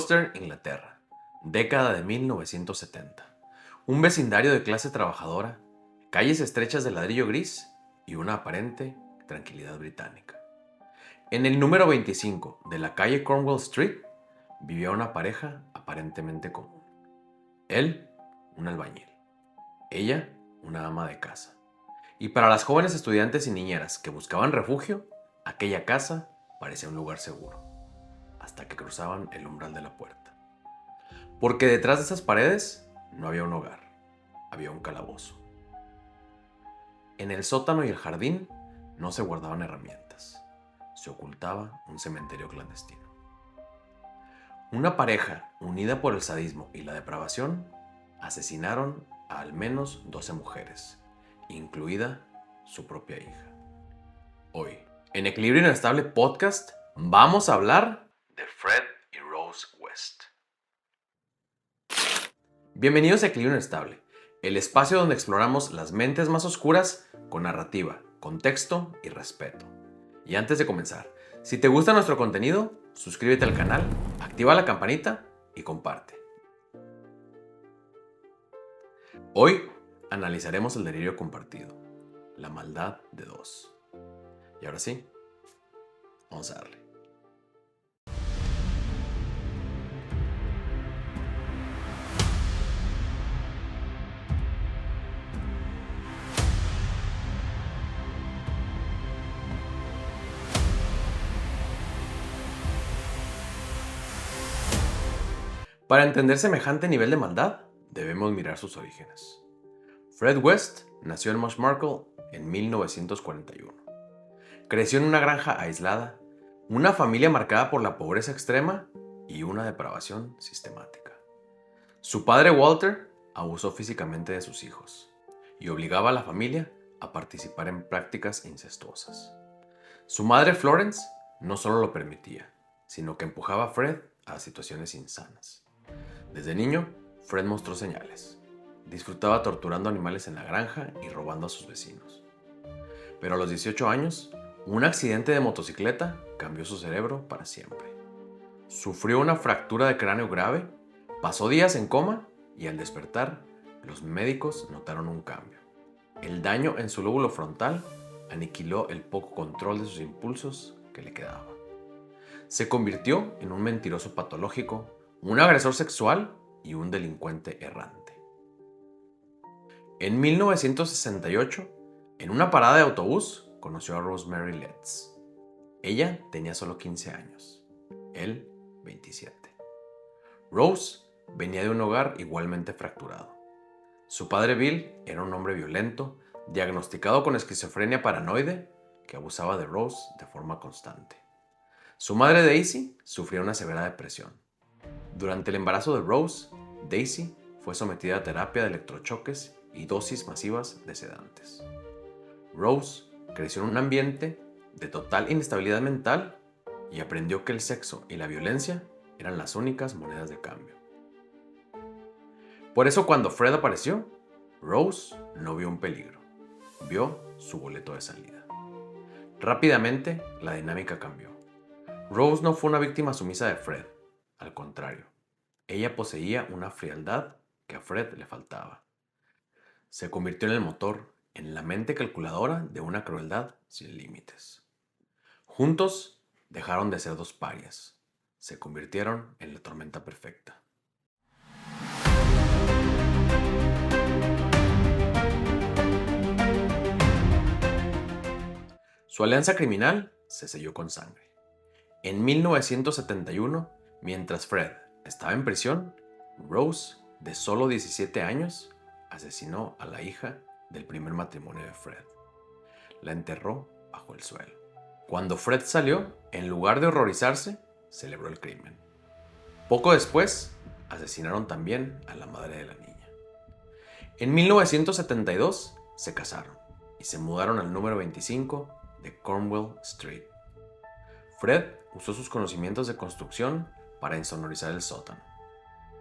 Gloucester, Inglaterra, década de 1970. Un vecindario de clase trabajadora, calles estrechas de ladrillo gris y una aparente tranquilidad británica. En el número 25 de la calle Cornwall Street vivía una pareja aparentemente común. Él, un albañil. Ella, una ama de casa. Y para las jóvenes estudiantes y niñeras que buscaban refugio, aquella casa parecía un lugar seguro, hasta que cruzaban el umbral de la puerta. Porque detrás de esas paredes no había un hogar, había un calabozo. En el sótano y el jardín no se guardaban herramientas, se ocultaba un cementerio clandestino. Una pareja unida por el sadismo y la depravación asesinaron a al menos 12 mujeres, incluida su propia hija. Hoy, en Equilibrio Inestable Podcast, vamos a hablar de Fred y Rose West. Bienvenidos a Equilibrio Inestable, el espacio donde exploramos las mentes más oscuras con narrativa, contexto y respeto. Y antes de comenzar, si te gusta nuestro contenido, suscríbete al canal, activa la campanita y comparte. Hoy analizaremos el delirio compartido, la maldad de dos. Y ahora sí, vamos a darle. Para entender semejante nivel de maldad, debemos mirar sus orígenes. Fred West nació en Marshmarkle en 1941. Creció en una granja aislada, una familia marcada por la pobreza extrema y una depravación sistemática. Su padre Walter abusó físicamente de sus hijos y obligaba a la familia a participar en prácticas incestuosas. Su madre Florence no solo lo permitía, sino que empujaba a Fred a situaciones insanas. Desde niño, Fred mostró señales. Disfrutaba torturando animales en la granja y robando a sus vecinos. Pero a los 18 años, un accidente de motocicleta cambió su cerebro para siempre. Sufrió una fractura de cráneo grave, pasó días en coma y al despertar, los médicos notaron un cambio. El daño en su lóbulo frontal aniquiló el poco control de sus impulsos que le quedaba. Se convirtió en un mentiroso patológico, un agresor sexual y un delincuente errante. En 1968, en una parada de autobús, conoció a Rosemary Letts. Ella tenía solo 15 años, él 27. Rose venía de un hogar igualmente fracturado. Su padre Bill era un hombre violento, diagnosticado con esquizofrenia paranoide, que abusaba de Rose de forma constante. Su madre Daisy sufría una severa depresión. Durante el embarazo de Rose, Daisy fue sometida a terapia de electrochoques y dosis masivas de sedantes. Rose creció en un ambiente de total inestabilidad mental y aprendió que el sexo y la violencia eran las únicas monedas de cambio. Por eso cuando Fred apareció, Rose no vio un peligro, vio su boleto de salida. Rápidamente, la dinámica cambió. Rose no fue una víctima sumisa de Fred, al contrario, ella poseía una frialdad que a Fred le faltaba. Se convirtió en el motor, en la mente calculadora de una crueldad sin límites. Juntos dejaron de ser dos parias, se convirtieron en la tormenta perfecta. Su alianza criminal se selló con sangre. En 1971, mientras Fred estaba en prisión, Rose, de solo 17 años, asesinó a la hija del primer matrimonio de Fred. La enterró bajo el suelo. Cuando Fred salió, en lugar de horrorizarse, celebró el crimen. Poco después, asesinaron también a la madre de la niña. En 1972, se casaron y se mudaron al número 25 de Cornwall Street. Fred usó sus conocimientos de construcción para insonorizar el sótano.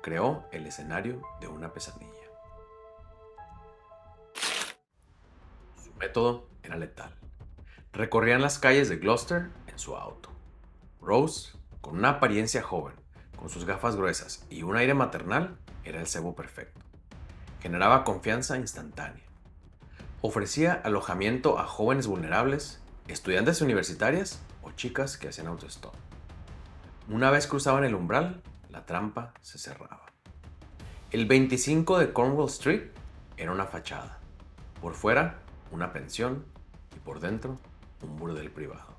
Creó el escenario de una pesadilla. Su método era letal. Recorrían las calles de Gloucester en su auto. Rose, con una apariencia joven, Con sus gafas gruesas y un aire maternal, era el cebo perfecto. Generaba confianza instantánea. Ofrecía alojamiento a jóvenes vulnerables, estudiantes universitarias o chicas que hacían autostop. Una vez cruzaban el umbral, la trampa se cerraba. El 25 de Cornwall Street era una fachada. Por fuera, una pensión y por dentro, un burdel privado.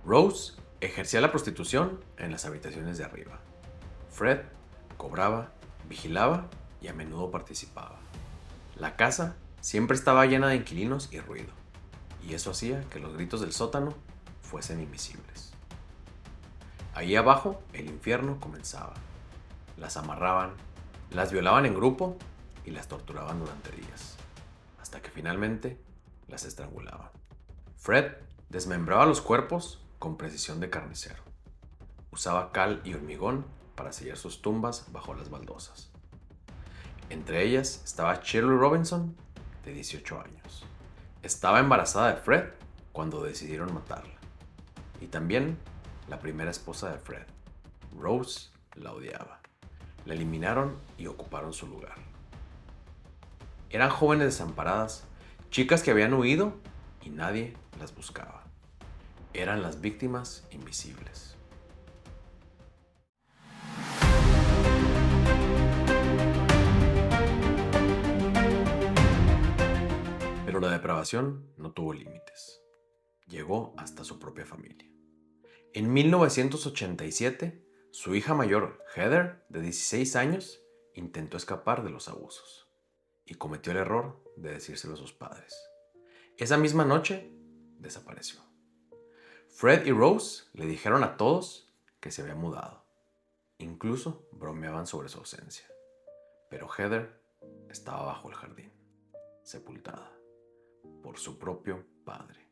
Rose ejercía la prostitución en las habitaciones de arriba. Fred cobraba, vigilaba y a menudo participaba. La casa siempre estaba llena de inquilinos y ruido, y eso hacía que los gritos del sótano fuesen invisibles. Ahí abajo, el infierno comenzaba. Las amarraban, las violaban en grupo y las torturaban durante días, hasta que finalmente las estrangulaban. Fred desmembraba los cuerpos con precisión de carnicero. Usaba cal y hormigón para sellar sus tumbas bajo las baldosas. Entre ellas estaba Shirley Robinson, de 18 años. Estaba embarazada de Fred cuando decidieron matarla. Y también la primera esposa de Fred. Rose la odiaba. La eliminaron y ocuparon su lugar. Eran jóvenes desamparadas, chicas que habían huido y nadie las buscaba. Eran las víctimas invisibles. Pero la depravación no tuvo límites. Llegó hasta su propia familia. En 1987, su hija mayor, Heather, de 16 años, intentó escapar de los abusos y cometió el error de decírselo a sus padres. Esa misma noche, desapareció. Fred y Rose le dijeron a todos que se había mudado. Incluso bromeaban sobre su ausencia. Pero Heather estaba bajo el jardín, sepultada por su propio padre.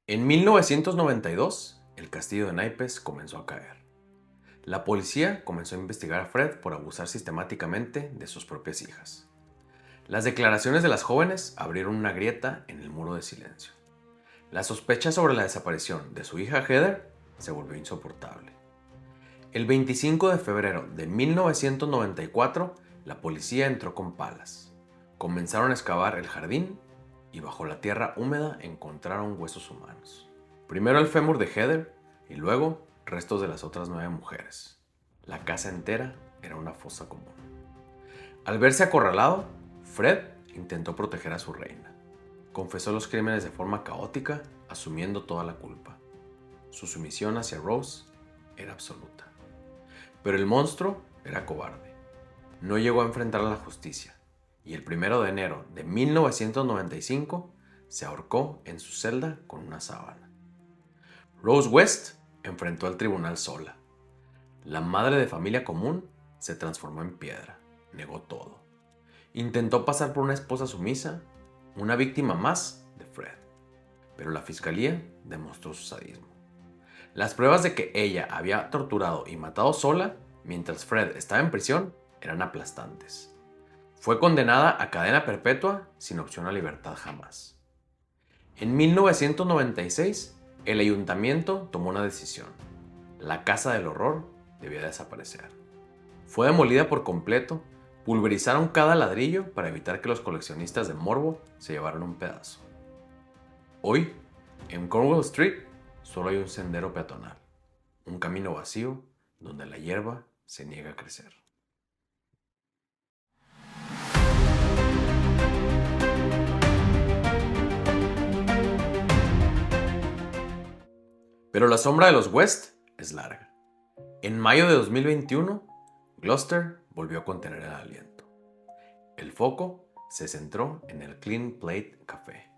En 1992, el castillo de naipes comenzó a caer. La policía comenzó a investigar a Fred por abusar sistemáticamente de sus propias hijas. Las declaraciones de las jóvenes abrieron una grieta en el muro de silencio. La sospecha sobre la desaparición de su hija Heather se volvió insoportable. El 25 de febrero de 1994, la policía entró con palas. Comenzaron a excavar el jardín y bajo la tierra húmeda encontraron huesos humanos. Primero el fémur de Heather y luego restos de las otras 9 mujeres. La casa entera era una fosa común. Al verse acorralado, Fred intentó proteger a su reina. Confesó los crímenes de forma caótica, asumiendo toda la culpa. Su sumisión hacia Rose era absoluta. Pero el monstruo era cobarde. No llegó a enfrentar a la justicia y el 1 de enero de 1995 se ahorcó en su celda con una sábana. Rose West enfrentó al tribunal sola. La madre de familia común se transformó en piedra, negó todo. Intentó pasar por una esposa sumisa, una víctima más de Fred, pero la fiscalía demostró su sadismo. Las pruebas de que ella había torturado y matado sola mientras Fred estaba en prisión eran aplastantes. Fue condenada a cadena perpetua sin opción a libertad jamás. En 1996, el ayuntamiento tomó una decisión. La casa del horror debía desaparecer. Fue demolida por completo, pulverizaron cada ladrillo para evitar que los coleccionistas de morbo se llevaran un pedazo. Hoy, en Cornwall Street, solo hay un sendero peatonal, un camino vacío donde la hierba se niega a crecer. Pero la sombra de los West es larga. En mayo de 2021, Gloucester volvió a contener el aliento. El foco se centró en el Clean Plate Café.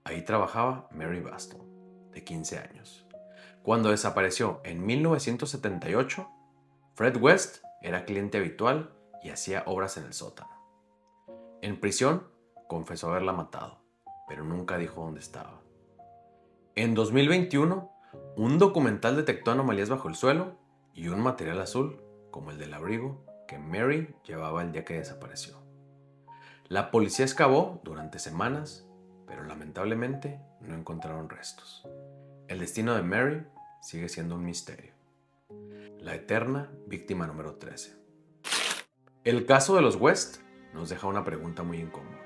Ahí trabajaba Mary Baston, de 15 años. Cuando desapareció en 1978, Fred West era cliente habitual y hacía obras en el sótano. En prisión, confesó haberla matado, pero nunca dijo dónde estaba. En 2021, un documental detectó anomalías bajo el suelo y un material azul, como el del abrigo que Mary llevaba el día que desapareció. La policía excavó durante semanas, pero lamentablemente no encontraron restos. El destino de Mary sigue siendo un misterio. la eterna víctima número 13. El caso de los West nos deja una pregunta muy incómoda.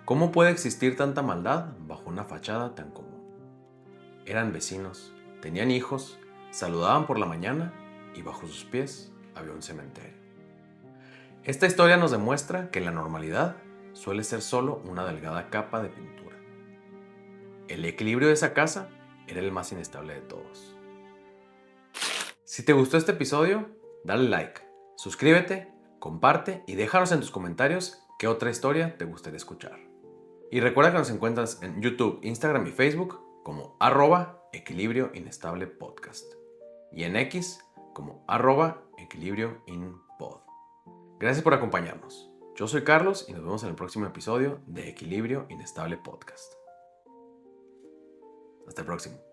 ¿Cómo puede existir tanta maldad bajo una fachada tan común? Eran vecinos, tenían hijos, saludaban por la mañana y bajo sus pies había un cementerio. Esta historia nos demuestra que la normalidad suele ser solo una delgada capa de pintura. El equilibrio de esa casa era el más inestable de todos. Si te gustó este episodio, dale like, suscríbete, comparte y déjanos en tus comentarios qué otra historia te gustaría escuchar. Y recuerda que nos encuentras en YouTube, Instagram y Facebook como @equilibrio inestable podcast y en X como @equilibrio inpod. Gracias por acompañarnos. Yo soy Carlos y nos vemos en el próximo episodio de Equilibrio Inestable Podcast. Hasta el próximo.